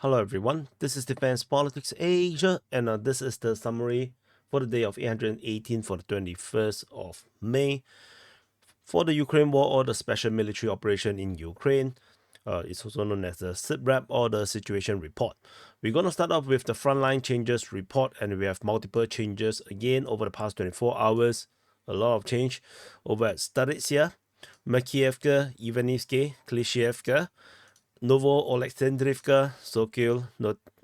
Hello everyone, this is Defense Politics Asia, and this is the summary for the day of 818 for the 21st of May for the Ukraine war or the special military operation in Ukraine. It's also known as the SITREP or the situation report. We're going to start off with the frontline changes report, and we have multiple changes again over the past 24 hours. A lot of change over at Starytsya, Makiivka, Ivanivske, Klishchiivka, Novooleksandrivka, Sokil,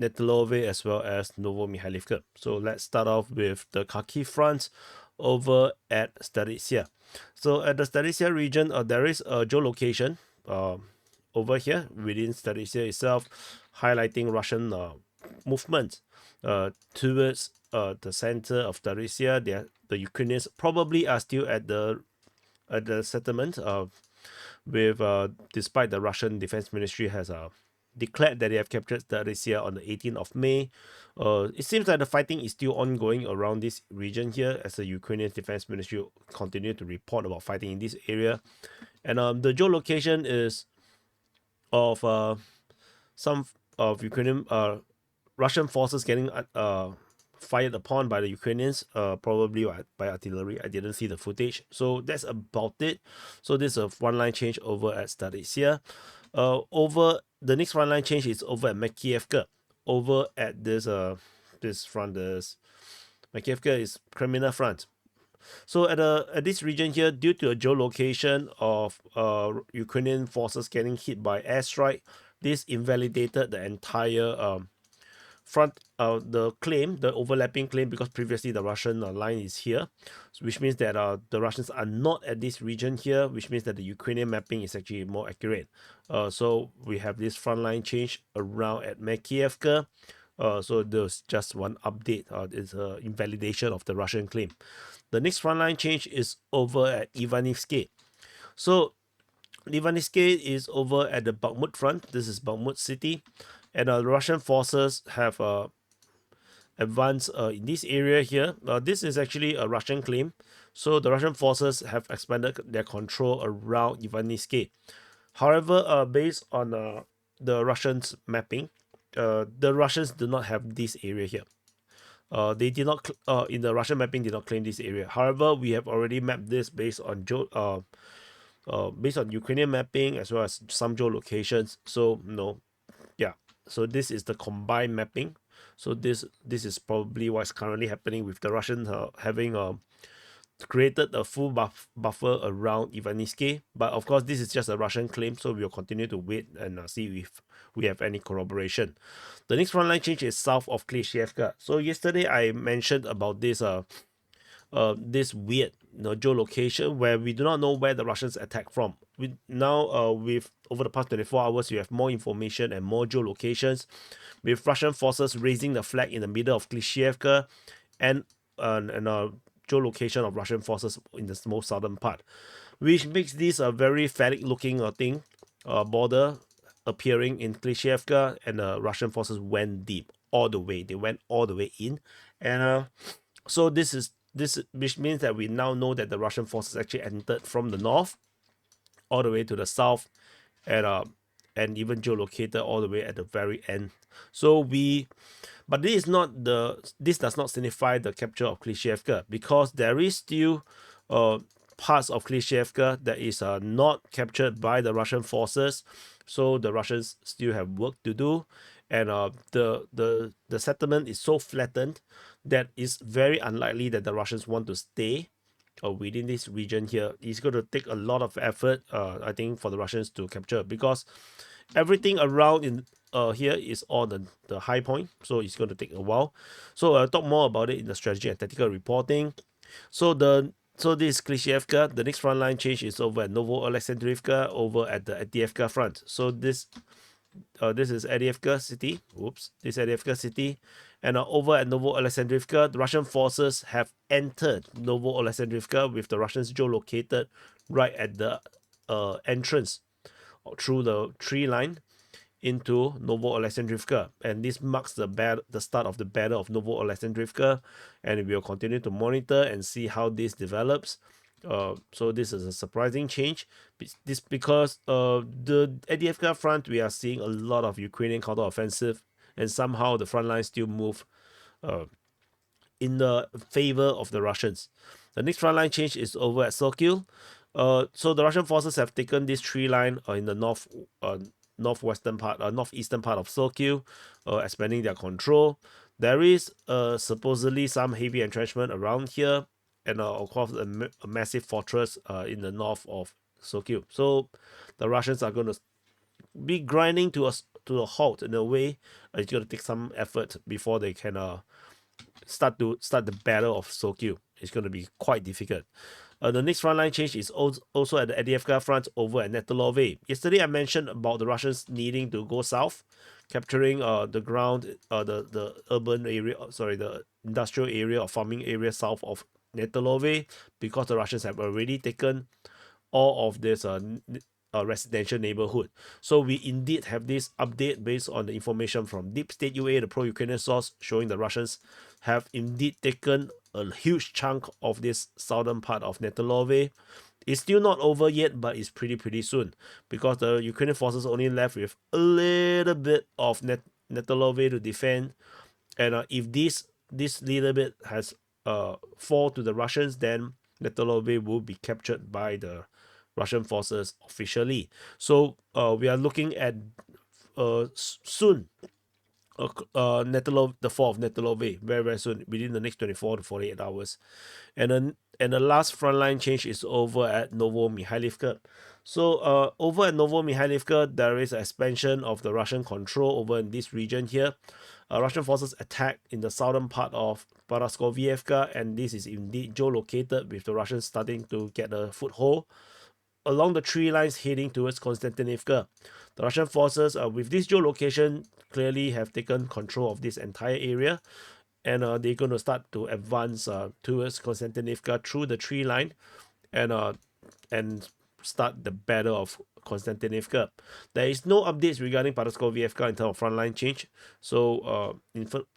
Netailove, as well as Novomykhailivka. So let's start off with the Kharkiv Front over at Starytsya. So at the Starystya region, there is a geolocation over here within Starystya itself, highlighting Russian movement towards the center of Starystya. The Ukrainians probably are still at the settlement with despite the Russian Defense Ministry has declared that they have captured Starystya on the 18th of May. It seems like the fighting is still ongoing around this region here as the Ukrainian Defense Ministry continue to report about fighting in this area. And the geolocation is of some of Ukrainian Russian forces getting fired upon by the Ukrainians, probably by artillery. I didn't see the footage, so that's about it. So this is a frontline change over at Starytsya. Over the next frontline change is over at Makiivka. Over at this front, this Makiivka is Kreminna Front. So at this region here, due to a geolocation of Ukrainian forces getting hit by airstrike, this invalidated the entire front the overlapping claim, because previously the Russian line is here, which means that the Russians are not at this region here, which means that the Ukrainian mapping is actually more accurate. So we have this frontline change around at Makiivka. So there's just one update. It's an invalidation of the Russian claim. The next frontline change is over at Ivanivske. So Ivanivske is over at the Bakhmut Front. This is Bakhmut city, and the Russian forces have advanced in this area here. This is actually a Russian claim, so the Russian forces have expanded their control around Ivanivske. However, based on the Russians mapping, the Russians do not have this area here. They did not in the Russian mapping did not claim this area. However, we have already mapped this based on Ukrainian mapping as well as some geolocations. So no, yeah. So this is the combined mapping. So this is probably what's currently happening with the Russians having created a full buffer around Ivanivske. But of course, this is just a Russian claim, so we'll continue to wait and see if we have any corroboration. The next frontline change is south of Klishchiivka. So yesterday I mentioned about this this weird geolocation where we do not know where the Russians attack from. We now with over the past 24 hours, we have more information and more geolocations, with Russian forces raising the flag in the middle of Klishchiivka and geolocation of Russian forces in the most southern part, which makes this a very phallic looking thing, border appearing in Klishchiivka, and the Russian forces went deep all the way. They went all the way in, and so this which means that we now know that the Russian forces actually entered from the north all the way to the south, and even geolocated all the way at the very end. But this does not signify the capture of Klishchiivka, because there is still parts of Klishchiivka that is not captured by the Russian forces. So the Russians still have work to do, and the settlement is so flattened that it's very unlikely that the Russians want to stay within this region here. It's going to take a lot of effort, I think, for the Russians to capture, because everything around in here is on the high point, so it's going to take a while. So I'll talk more about it in the strategy and tactical reporting. So this is Klishchiivka. The next frontline change is over at Novooleksandrivka, over at the Avdiivka Front. So this is Avdiivka city. This Avdiivka city, and over at Novooleksandrivka, the Russian forces have entered Novooleksandrivka, with the Russians geolocated right at the entrance through the tree line into Novooleksandrivka, and this marks the start of the battle of Novooleksandrivka, and we will continue to monitor and see how this develops. So this is a surprising change. This because the Avdiivka front, we are seeing a lot of Ukrainian counteroffensive, and somehow the front line still move uh, in the favor of the Russians. The next front line change is over at Sokil. So the Russian forces have taken this tree line in the northeastern part of Sokil, expanding their control. There is supposedly some heavy entrenchment around here, and of course a massive fortress in the north of Sokil. So the Russians are going to be grinding to a halt in a way. It's going to take some effort before they can start the battle of Sokil. It's going to be quite difficult. The next frontline change is also at the Avdiivka front over at Netailove. Yesterday I mentioned about the Russians needing to go south, capturing the ground, the urban area, the industrial area or farming area south of Netailove, because the Russians have already taken all of this residential neighborhood. So we indeed have this update based on the information from Deep State UA, the pro-Ukrainian source, showing the Russians have indeed taken a huge chunk of this southern part of Netailove. It's still not over yet, but it's pretty soon, because the Ukrainian forces only left with a little bit of Netailove to defend. And if this little bit has fall to the Russians, then Netailove will be captured by the Russian forces officially. So we are looking at soon Netailove, the fall of Netailove, very soon, within the next 24 to 48 hours. And the last frontline change is over at Novomykhailivka. So over at Novomykhailivka, there is an expansion of the Russian control over in this region here. Russian forces attack in the southern part of Paraskoviyevka, and this is indeed geolocated, with the Russians starting to get a foothold along the tree lines heading towards Konstantinivka. The Russian forces, with this geolocation, clearly have taken control of this entire area, and they're going to start to advance towards Konstantinivka through the tree line, and start the battle of Konstantinivka. There is no updates regarding Paraskoviyevka in terms of frontline change, so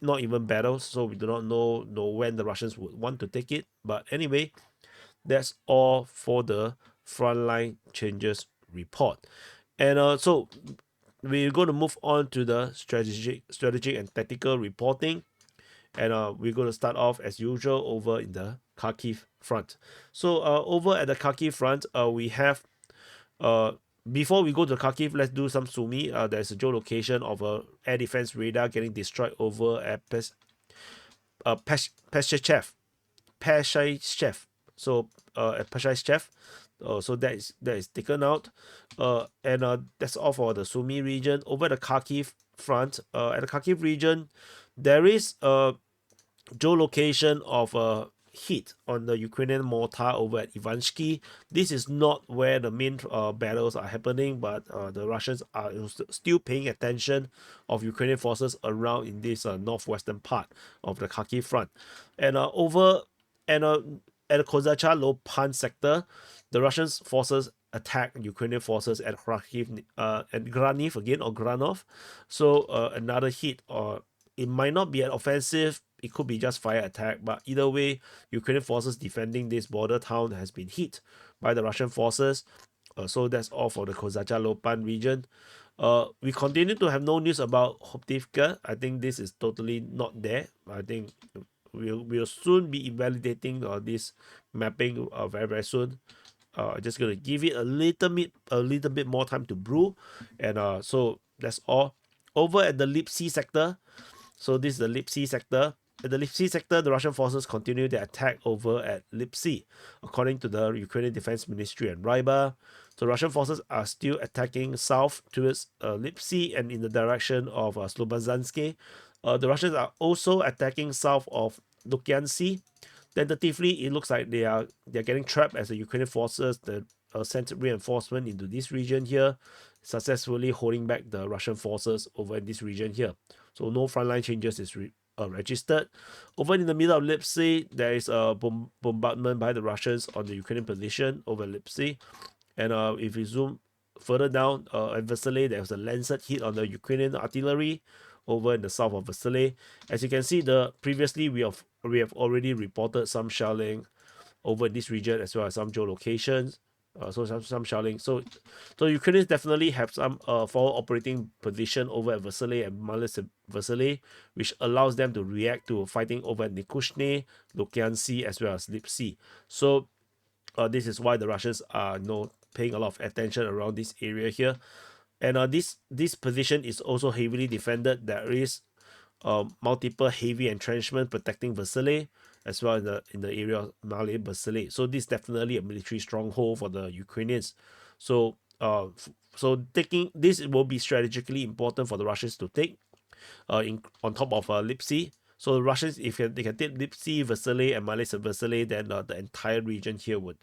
not even battles, so we do not know when the Russians would want to take it. But anyway, that's all for the frontline changes report. And so we're going to move on to the strategic and tactical reporting. And we're going to start off as usual over in the Kharkiv Front. So over at the Kharkiv Front, we have before we go to Kharkiv, let's do some Sumy. There's a geolocation of a air defense radar getting destroyed over at Peshchev. So at Peshchev. So that is taken out. And that's all for the Sumy region. Over the Kharkiv Front, at the Kharkiv region, there is a geolocation of a hit on the Ukrainian mortar over at Ivanivske. This is not where the main battles are happening, but the Russians are still paying attention of Ukrainian forces around in this northwestern part of the Kharkiv Front. And at the Kozachar Lopan sector, the Russian forces attack Ukrainian forces at Hraniv, at Hraniv again, or Granov. So another hit, or it might not be an offensive, it could be just fire attack, but either way, Ukrainian forces defending this border town has been hit by the Russian forces. So that's all for the Kozachar Lopan region. We continue to have no news about Avdiivka. I think this is totally not there. I think we'll soon be invalidating this mapping very soon. Just gonna give it a little bit more time to brew, and so that's all. Over at the Lyptsi sector, so this is the Lyptsi sector. At the Lyptsi sector, the Russian forces continue their attack over at Lyptsi, according to the Ukrainian Defense Ministry and Ryba. So Russian forces are still attacking south towards Lyptsi and in the direction of Slobozhanske. The Russians are also attacking south of Lukyantsi. Tentatively, it looks like they're getting trapped as the Ukrainian forces sent reinforcement into this region here, successfully holding back the Russian forces over in this region here. So no frontline changes is registered. Over in the middle of Lyptsi, there is a bombardment by the Russians on the Ukrainian position over Lyptsi. And if we zoom further down, at Vasily, there was a lancet hit on the Ukrainian artillery over in the south of Vasily. As you can see, previously we have already reported some shelling over in this region, as well as some geolocations. So some shelling. So Ukrainians definitely have some forward operating position over at Vasily and Vasily, which allows them to react to fighting over at Nikushne, Lukyantsi, as well as Lyptsi. So this is why the Russians are paying a lot of attention around this area here. And this position is also heavily defended. There is multiple heavy entrenchment protecting Vasily, as well in the area of Mali Vasily. So this is definitely a military stronghold for the Ukrainians. So taking this will be strategically important for the Russians to take on top of Lyptsi. So the Russians, if they can take Lyptsi, Vasily, and Mali Vasily, then the entire region here would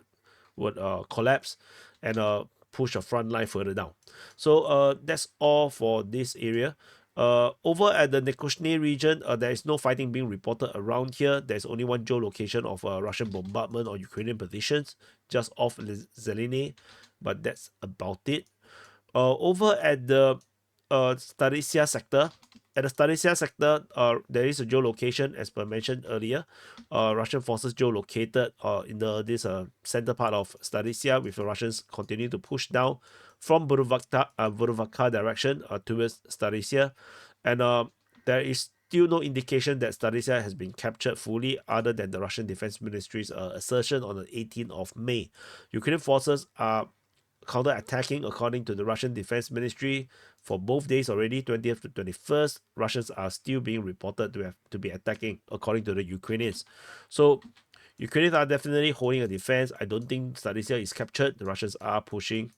collapse and push a front line further down. So that's all for this area. Over at the Nikushne region, there is no fighting being reported around here. There's only one geolocation of Russian bombardment on Ukrainian positions just off Zeleny, but that's about it. Over at the Starystya sector, there is a geolocation, as per mentioned earlier. Russian forces geolocated in this center part of Starystya, with the Russians continue to push down from Buhruvatka direction towards Starystya. And there is still no indication that Starystya has been captured fully, other than the Russian Defense Ministry's assertion on the 18th of May. Ukrainian forces are counter-attacking according to the Russian Defense Ministry for both days already, 20th to 21st. Russians are still being reported to be attacking according to the Ukrainians. So Ukrainians are definitely holding a defense. I don't think Starystya is captured. The Russians are pushing,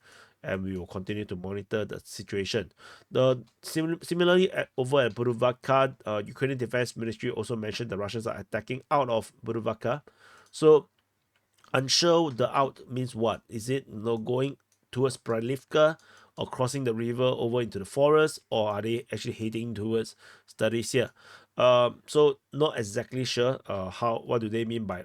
and we will continue to monitor the situation. Similarly, over at Buhruvatka, Ukrainian Defense Ministry also mentioned the Russians are attacking out of Buhruvatka. So unsure the out means what? Is it going towards Pralivka or crossing the river over into the forest, or are they actually heading towards Starystya? So not exactly sure what do they mean by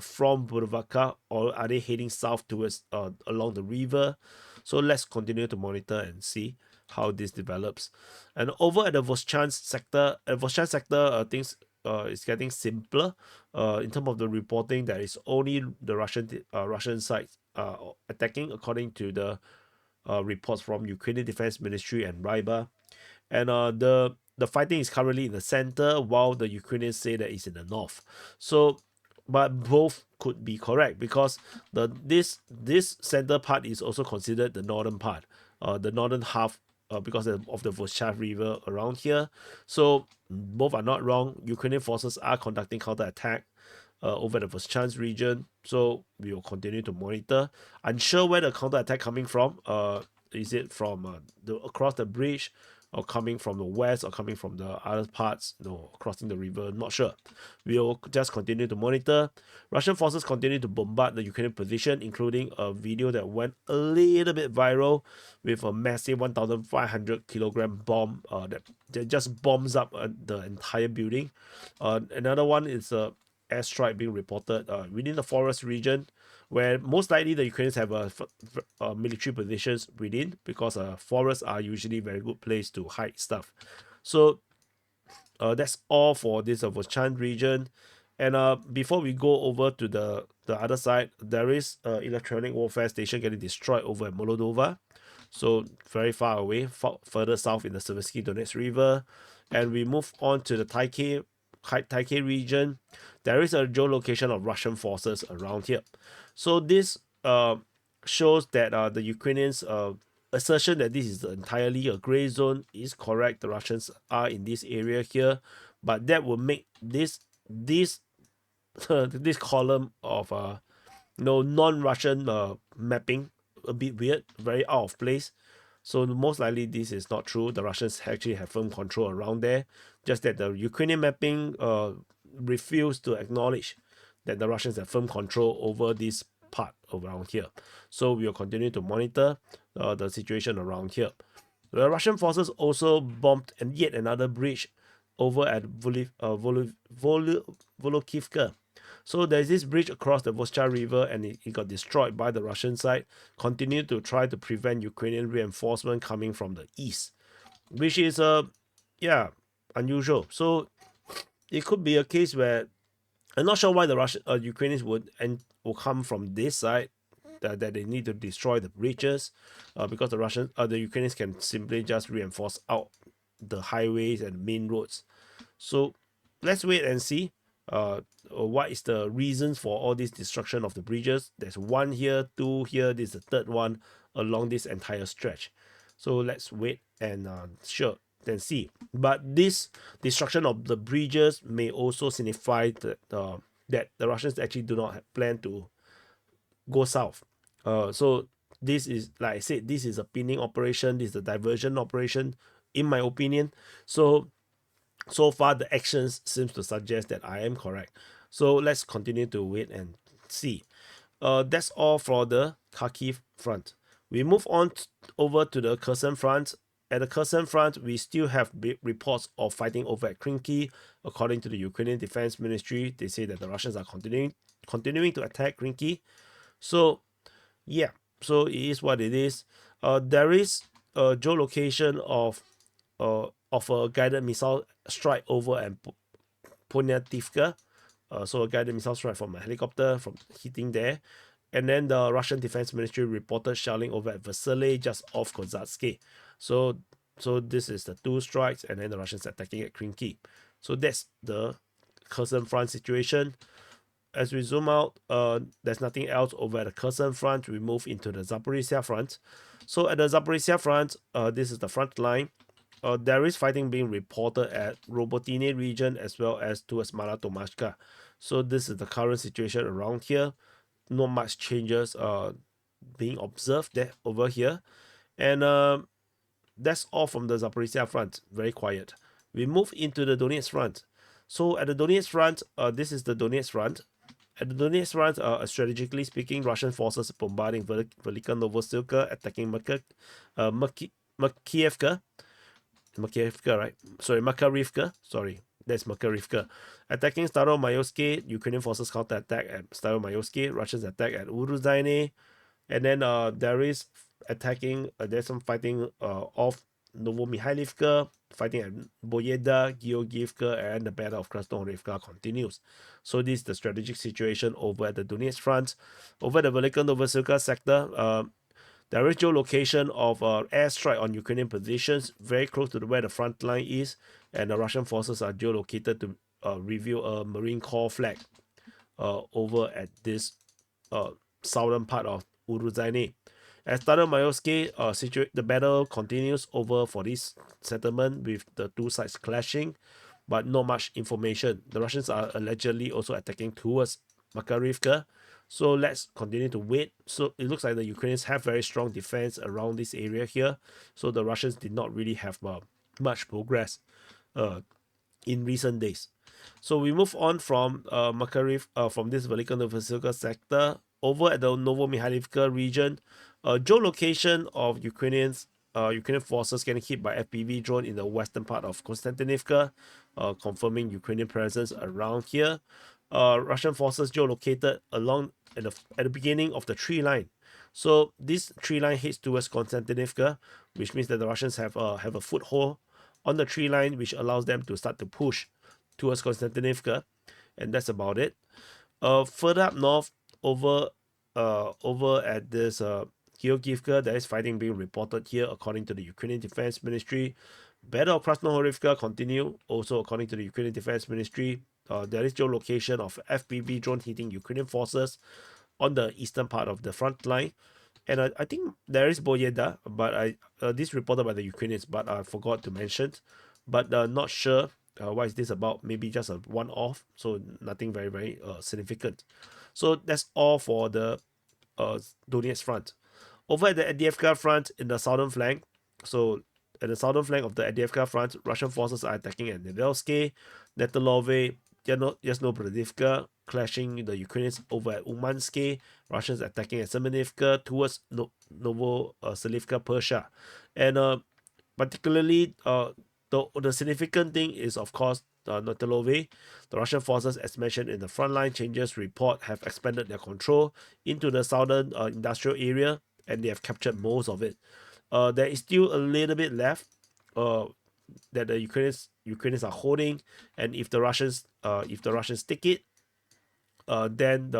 from Buhruvatka, or are they heading south towards along the river? So let's continue to monitor and see how this develops. And over at the Vovchansk sector, things is getting simpler. In terms of the reporting, there is only the Russian side attacking, according to the reports from Ukrainian Defense Ministry and Ryba. And the fighting is currently in the center, while the Ukrainians say that it's in the north. So, but both could be correct, because this center part is also considered the northern part, the northern half, because of the Vovchansk River around here. So both are not wrong. Ukrainian forces are conducting counterattack over the Vovchansk region. So we will continue to monitor. Unsure where the counterattack coming from. Is it from across the bridge, or coming from the west, or coming from the other parts, crossing the river? Not sure. We will just continue to monitor. Russian forces continue to bombard the Ukrainian position, including a video that went a little bit viral with a massive 1,500 kilogram bomb that just bombs up the entire building. Another one is a airstrike being reported within the forest region, where most likely the Ukrainians have military positions within, because forests are usually a very good place to hide stuff. So that's all for this Vovchansk region. And before we go over to the other side, there is electronic warfare station getting destroyed over at Moldova. So very far away, further south in the Siversk Donetsk River. And we move on to the Taikei region. There is a geolocation of Russian forces around here. So this shows that the Ukrainians' assertion that this is entirely a gray zone is correct. The Russians are in this area here, but that will make this this column of non-Russian mapping a bit weird, very out of place. So most likely this is not true. The Russians actually have firm control around there. Just that the Ukrainian mapping refused to acknowledge that the Russians have firm control over this part around here. So we will continue to monitor the situation around here. The Russian forces also bombed yet another bridge over at Volokivka. So there's this bridge across the Vovchansk River, and it got destroyed by the Russian side. Continue to try to prevent Ukrainian reinforcement coming from the east, which is unusual. So it could be a case where I'm not sure why the Ukrainians would come from this side, that they need to destroy the bridges, because the Ukrainians can simply just reinforce out the highways and main roads. So let's wait and see what is the reasons for all this destruction of the bridges. There's one here, two here, this is the third one along this entire stretch. So let's wait and then see. But this destruction of the bridges may also signify that the Russians actually do not plan to go south. So this is, like I said, this is a pinning operation, this is a diversion operation, in my opinion. So far the actions seems to suggest that I am correct. So let's continue to wait and see. That's all for the Kharkiv front. We move on over to the Kherson front. At the Kherson front, we still have reports of fighting over at Krinky. According to the Ukrainian Defense Ministry, they say that the Russians are continuing to attack Krinky. So yeah, so it is what it is. There is a geolocation of a guided missile strike over at Poniativka. So a guided missile strike from a helicopter from hitting there. And then the Russian Defense Ministry reported shelling over at Vasily, just off Kozatske. So this is the two strikes, and then the Russians attacking at Krinky. So that's the Kherson Front situation. As we zoom out, there's nothing else over at the Kherson Front. We move into the Zaporizhzhia Front. So at the Zaporizhzhia Front, this is the front line. There is fighting being reported at Robotyne region as well as towards Malatomashka. So this is the current situation around here. Not much changes being observed there over here. And that's all from the Zaporizhzhia Front. Very quiet. We move into the Donetsk Front. So at the Donetsk Front, this is the Donetsk Front. At the Donetsk Front, strategically speaking, Russian forces bombarding Velika Novosilka, attacking Makiivka. Makiivka, right? Sorry, Makiivka. Sorry, that's Makiivka. Attacking Staromayoske, Ukrainian forces counterattack at Staromayoske. Russians attack at Urozhaine. And then there is attacking, there's some fighting off Novomykhailivka, fighting at Boyeda, Georgievka, and the Battle of Krasnohorivka continues. So this is the strategic situation over at the Donetsk Front. Over the Velika Novosilka sector, there is geolocation of airstrike on Ukrainian positions very close to where the front line is, and the Russian forces are geolocated to reveal a Marine Corps flag over at this southern part of Urozhaine. At Staromayoske, the battle continues over for this settlement with the two sides clashing, but not much information. The Russians are allegedly also attacking towards Makiivka. So let's continue to wait. So it looks like the Ukrainians have very strong defense around this area here. So the Russians did not really have much progress in recent days. So we move on from from this Velika Novosilka sector over at the Novomykhailivka region. Geolocation of Ukrainian forces getting hit by FPV drone in the western part of Konstantinivka, confirming Ukrainian presence around here. Russian forces geolocated along at the beginning of the tree line. So this tree line heads towards Konstantinivka, which means that the Russians have a foothold on the tree line, which allows them to start to push towards Konstantinivka, and that's about it. Further up north, over at this Georgievka, there is fighting being reported here, according to the Ukrainian Defense Ministry. Battle of Krasnohorivka continue, also according to the Ukrainian Defense Ministry. There is geolocation of FPV drone hitting Ukrainian forces on the eastern part of the front line. And I think there is Boyeda, but this reported by the Ukrainians, but I forgot to mention. But not sure what is this about. Maybe just a one-off, so nothing very, very significant. So that's all for the Donetsk front. Over at the Avdiivka front in the southern flank, so at the southern flank of the Avdiivka front, Russian forces are attacking at Netailove, Netailove, Yasnobrudivka, clashing the Ukrainians over at Umanske. Russians attacking at Semenivka towards Novooleksandrivka, Persia. And particularly, the significant thing is, of course, Netailove. The Russian forces, as mentioned in the frontline changes report, have expanded their control into the southern industrial area, and they have captured most of it. There is still a little bit left that the Ukrainians are holding, and if the Russians take it, then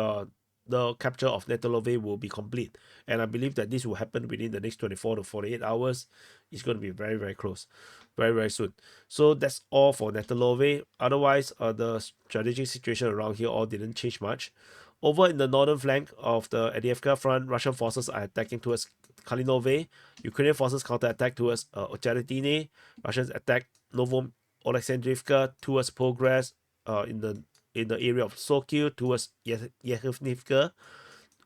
the capture of Netailove will be complete. And I believe that this will happen within the next 24 to 48 hours. It's going to be very, very close, very, very soon. So that's all for Netailove. Otherwise, the strategic situation around here all didn't change much. Over in the northern flank of the Avdiivka Front, Russian forces are attacking towards Kalinove. Ukrainian forces counterattack towards Robotyne. Russians attack Novooleksandrivka towards progress in the area of Sokil towards Ivanivske,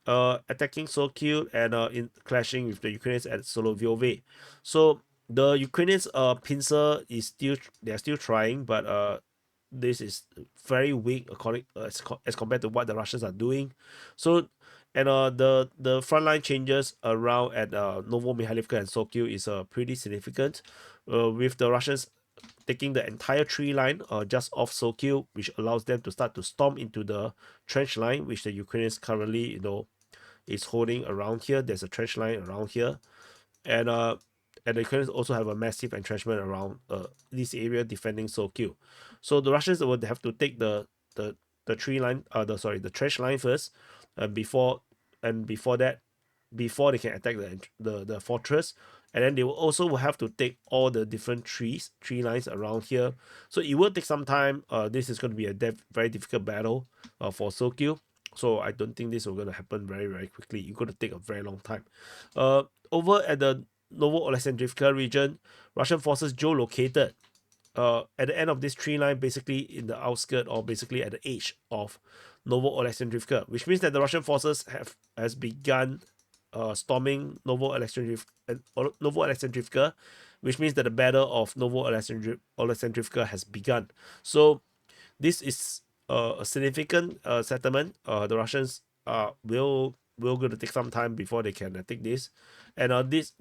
attacking Sokil and in clashing with the Ukrainians at Solovjove. So the Ukrainians pincer is still, they're still trying, but this is very weak according as compared to what the Russians are doing. So and the frontline changes around at Novomykhailivka and Sokil is pretty significant, with the Russians taking the entire tree line just off Sokil, which allows them to start to storm into the trench line, which the Ukrainians currently, is holding around here. There's a trench line around here, and the Ukrainians also have a massive entrenchment around this area defending Sokil. So the Russians would have to take the tree line, the trench line first, before that, before they can attack the fortress. And then they will also have to take all the different tree lines around here. So it will take some time. This is going to be a very difficult battle for Sokil. So I don't think this is going to happen very, very quickly. It's going to take a very long time. Over at the Novooleksandrivka region, Russian forces geolocated at the end of this tree line, basically in the outskirt or basically at the edge of Novooleksandrivka, which means that the Russian forces has begun storming Novooleksandrivka, which means that the battle of Novooleksandrivka has begun. So this is a significant settlement. The Russians will going to take some time before they can take this, and this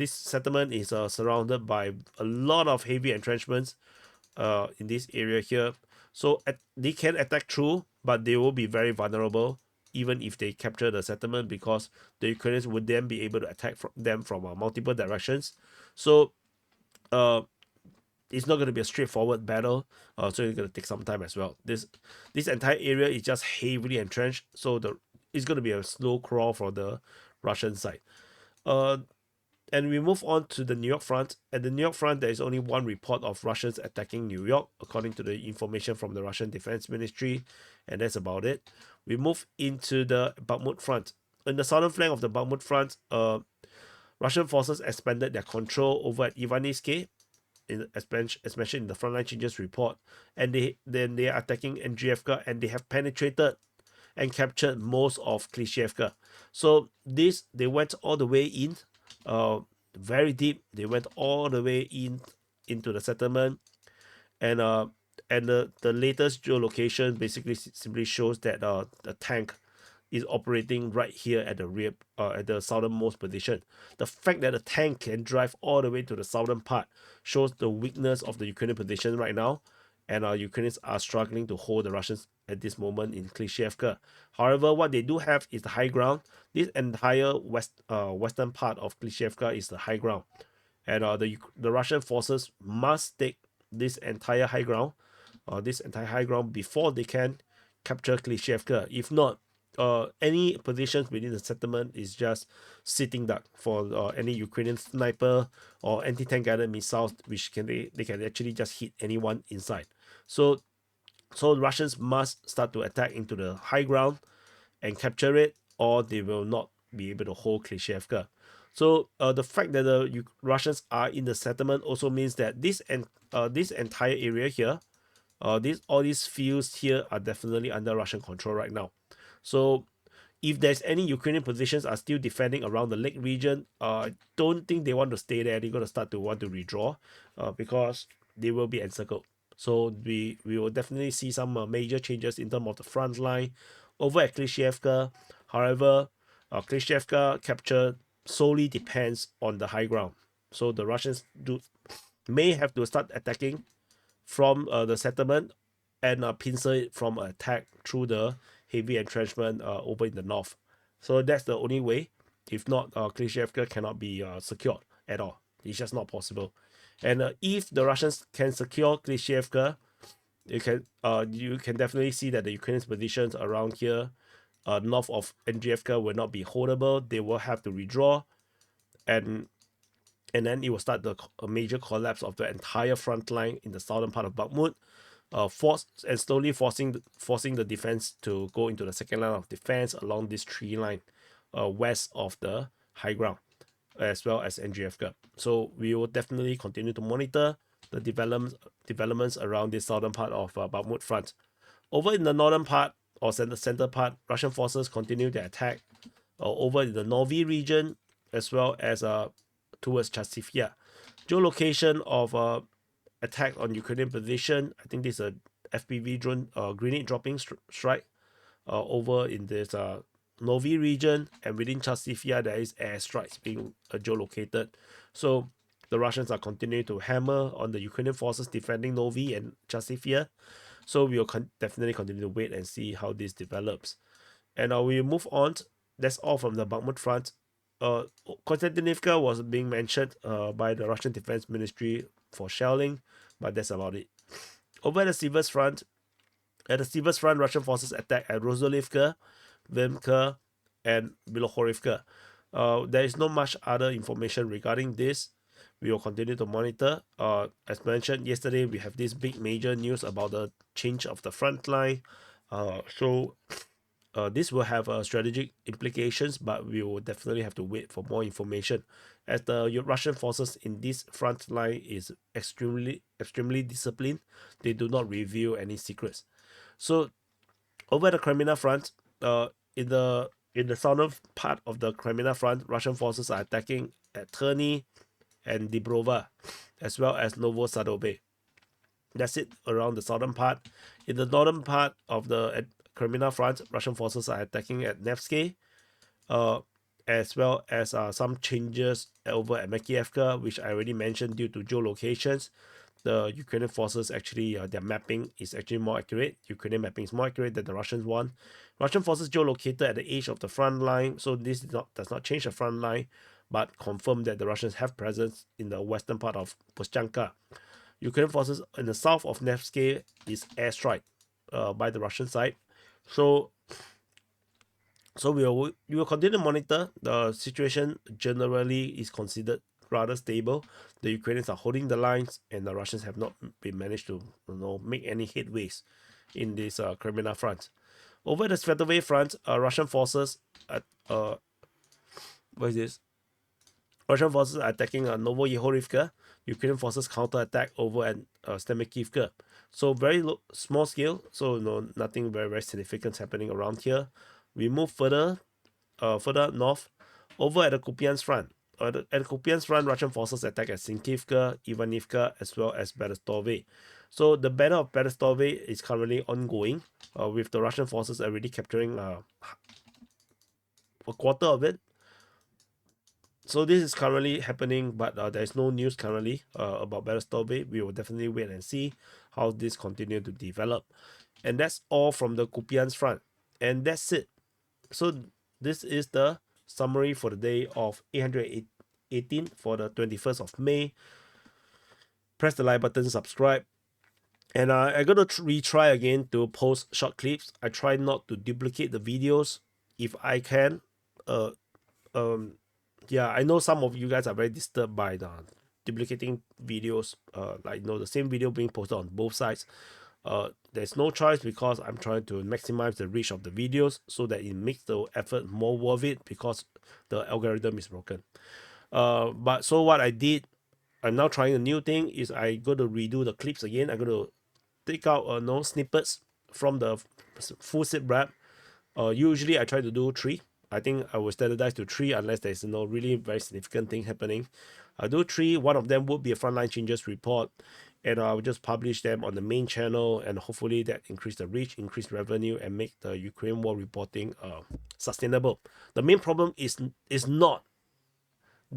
settlement is surrounded by a lot of heavy entrenchments in this area here. So they can attack through, but they will be very vulnerable even if they capture the settlement, because the Ukrainians would then be able to attack them from multiple directions. So it's not going to be a straightforward battle, so it's going to take some time as well. This entire area is just heavily entrenched, so it's going to be a slow crawl for the Russian side. And we move on to the New York Front. At the New York Front, there is only one report of Russians attacking New York, according to the information from the Russian Defense Ministry, and that's about it. We move into the Bakhmut Front. In the southern flank of the Bakhmut Front, Russian forces expanded their control over at Ivanivske, as mentioned in the Frontline Changes report, and they are attacking Avdiivka, and they have penetrated and captured most of Klishchiivka. So they went all the way in, very deep. They went all the way into the settlement, and the latest geolocation basically simply shows that the tank is operating right here at the rear, at the southernmost position. The fact that the tank can drive all the way to the southern part shows the weakness of the Ukrainian position right now, and Ukrainians are struggling to hold the Russians at this moment in Klishchiivka. However, what they do have is the high ground. This entire western part of Klishchiivka is the high ground, and the Russian forces must take this entire high ground, before they can capture Klishchiivka. If not, any positions within the settlement is just sitting duck for any Ukrainian sniper or anti-tank guided missiles, which they can actually just hit anyone inside. So Russians must start to attack into the high ground and capture it, or they will not be able to hold Klishchiivka. So the fact that the Russians are in the settlement also means that this entire area here, all these fields here are definitely under Russian control right now. So if there's any Ukrainian positions are still defending around the lake region, I don't think they want to stay there. They're going to start to want to redraw, because they will be encircled. So we will definitely see some major changes in terms of the front line over at Klishchiivka. However, Klishchiivka capture solely depends on the high ground. So the Russians may have to start attacking from the settlement and pincer it from attack through the heavy entrenchment over in the north. So that's the only way. If not, Klishchiivka cannot be secured at all. It's just not possible. And if the Russians can secure Klishchiivka, you can definitely see that the Ukrainian positions around here, north of Avdiivka, will not be holdable. They will have to withdraw, and then it will start a major collapse of the entire front line in the southern part of Bakhmut, slowly forcing the defense to go into the second line of defense along this tree line, west of the high ground, as well as Avdiivka. So we will definitely continue to monitor the developments around the southern part of Bakhmut front. Over in the northern part or center part, Russian forces continue their attack over in the Novi region, as well as towards Chasiv. Geolocation of attack on Ukrainian position. I think this is a FPV drone grenade dropping strike over in this Novi region, and within Chasiv there is airstrikes being geolocated. So the Russians are continuing to hammer on the Ukrainian forces defending Novi and Chasiv. So we will definitely continue to wait and see how this develops. And we move on. That's all from the Bakhmut front. Konstantinivka was being mentioned by the Russian Defense Ministry for shelling, but that's about it. Over at the Siversk Front, Russian forces attacked at Urozhaine, Vimka, and Bilohorivka. There is not much other information regarding this. We will continue to monitor. As mentioned yesterday, we have this big major news about the change of the front line. So this will have strategic implications, but we will definitely have to wait for more information, as the Russian forces in this front line is extremely disciplined. They do not reveal any secrets. So over the Kreminna Front, in the southern part of the Kreminna Front, Russian forces are attacking at Hraniv and Dibrova, as well as Novosadove. That's it around the southern part. In the northern part of the Kreminna Front, Russian forces are attacking at Nevsky, as well as some changes over at Makiivka, which I already mentioned due to geolocations. The Ukrainian forces actually, their mapping is actually more accurate. Ukrainian mapping is more accurate than the Russian one. Russian forces geolocated at the edge of the front line, so this does not change the front line, but confirm that the Russians have presence in the western part of Buhruvatka. Ukrainian forces in the south of Nevsky is airstrike by the Russian side. So we will continue to monitor. The situation generally is considered rather stable. The Ukrainians are holding the lines, and the Russians have not been managed to make any headways in this Kreminna front. Over the Svatove front, Russian forces Russian forces are attacking Novomykhailivka. Ukrainian forces counterattack over at Starytsya. So very small scale. So nothing very significant happening around here. We move further north over at the Kupyansk Front. At the Kupyansk Front, Russian forces attack at Synkivka, Ivanivske, as well as Berestove. So the Battle of Berestove is currently ongoing, with the Russian forces already capturing a quarter of it. So this is currently happening, but there is no news currently about Berestove. We will definitely wait and see how this continue to develop. And that's all from the Kupyansk Front. And that's it. So this is the summary for the day of 818 for the 21st of May. Press the like button, subscribe. And I'm going to retry again to post short clips. I try not to duplicate the videos if I can. Yeah, I know some of you guys are very disturbed by the duplicating videos, like the same video being posted on both sides. There's no choice, because I'm trying to maximize the reach of the videos so that it makes the effort more worth it, because the algorithm is broken. But so what I did, I'm now trying a new thing, is I go to redo the clips again. I'm going to take out snippets from the full SITREP. Usually I try to do 3. I think I will standardize to 3 unless there's really very significant thing happening. I'll do 3. One of them would be a frontline changes report, and I'll just publish them on the main channel, and hopefully that increase the reach, increase revenue, and make the Ukraine war reporting sustainable. The main problem is not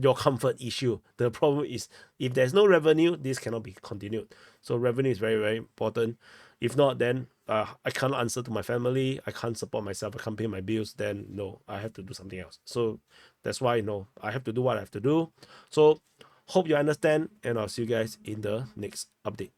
your comfort issue. The problem is, if there's no revenue, this cannot be continued. So revenue is very, very important. If not, then I can't answer to my family, I can't support myself, I can't pay my bills, then no, I have to do something else. So that's why I have to do what I have to do. So hope you understand, and I'll see you guys in the next update.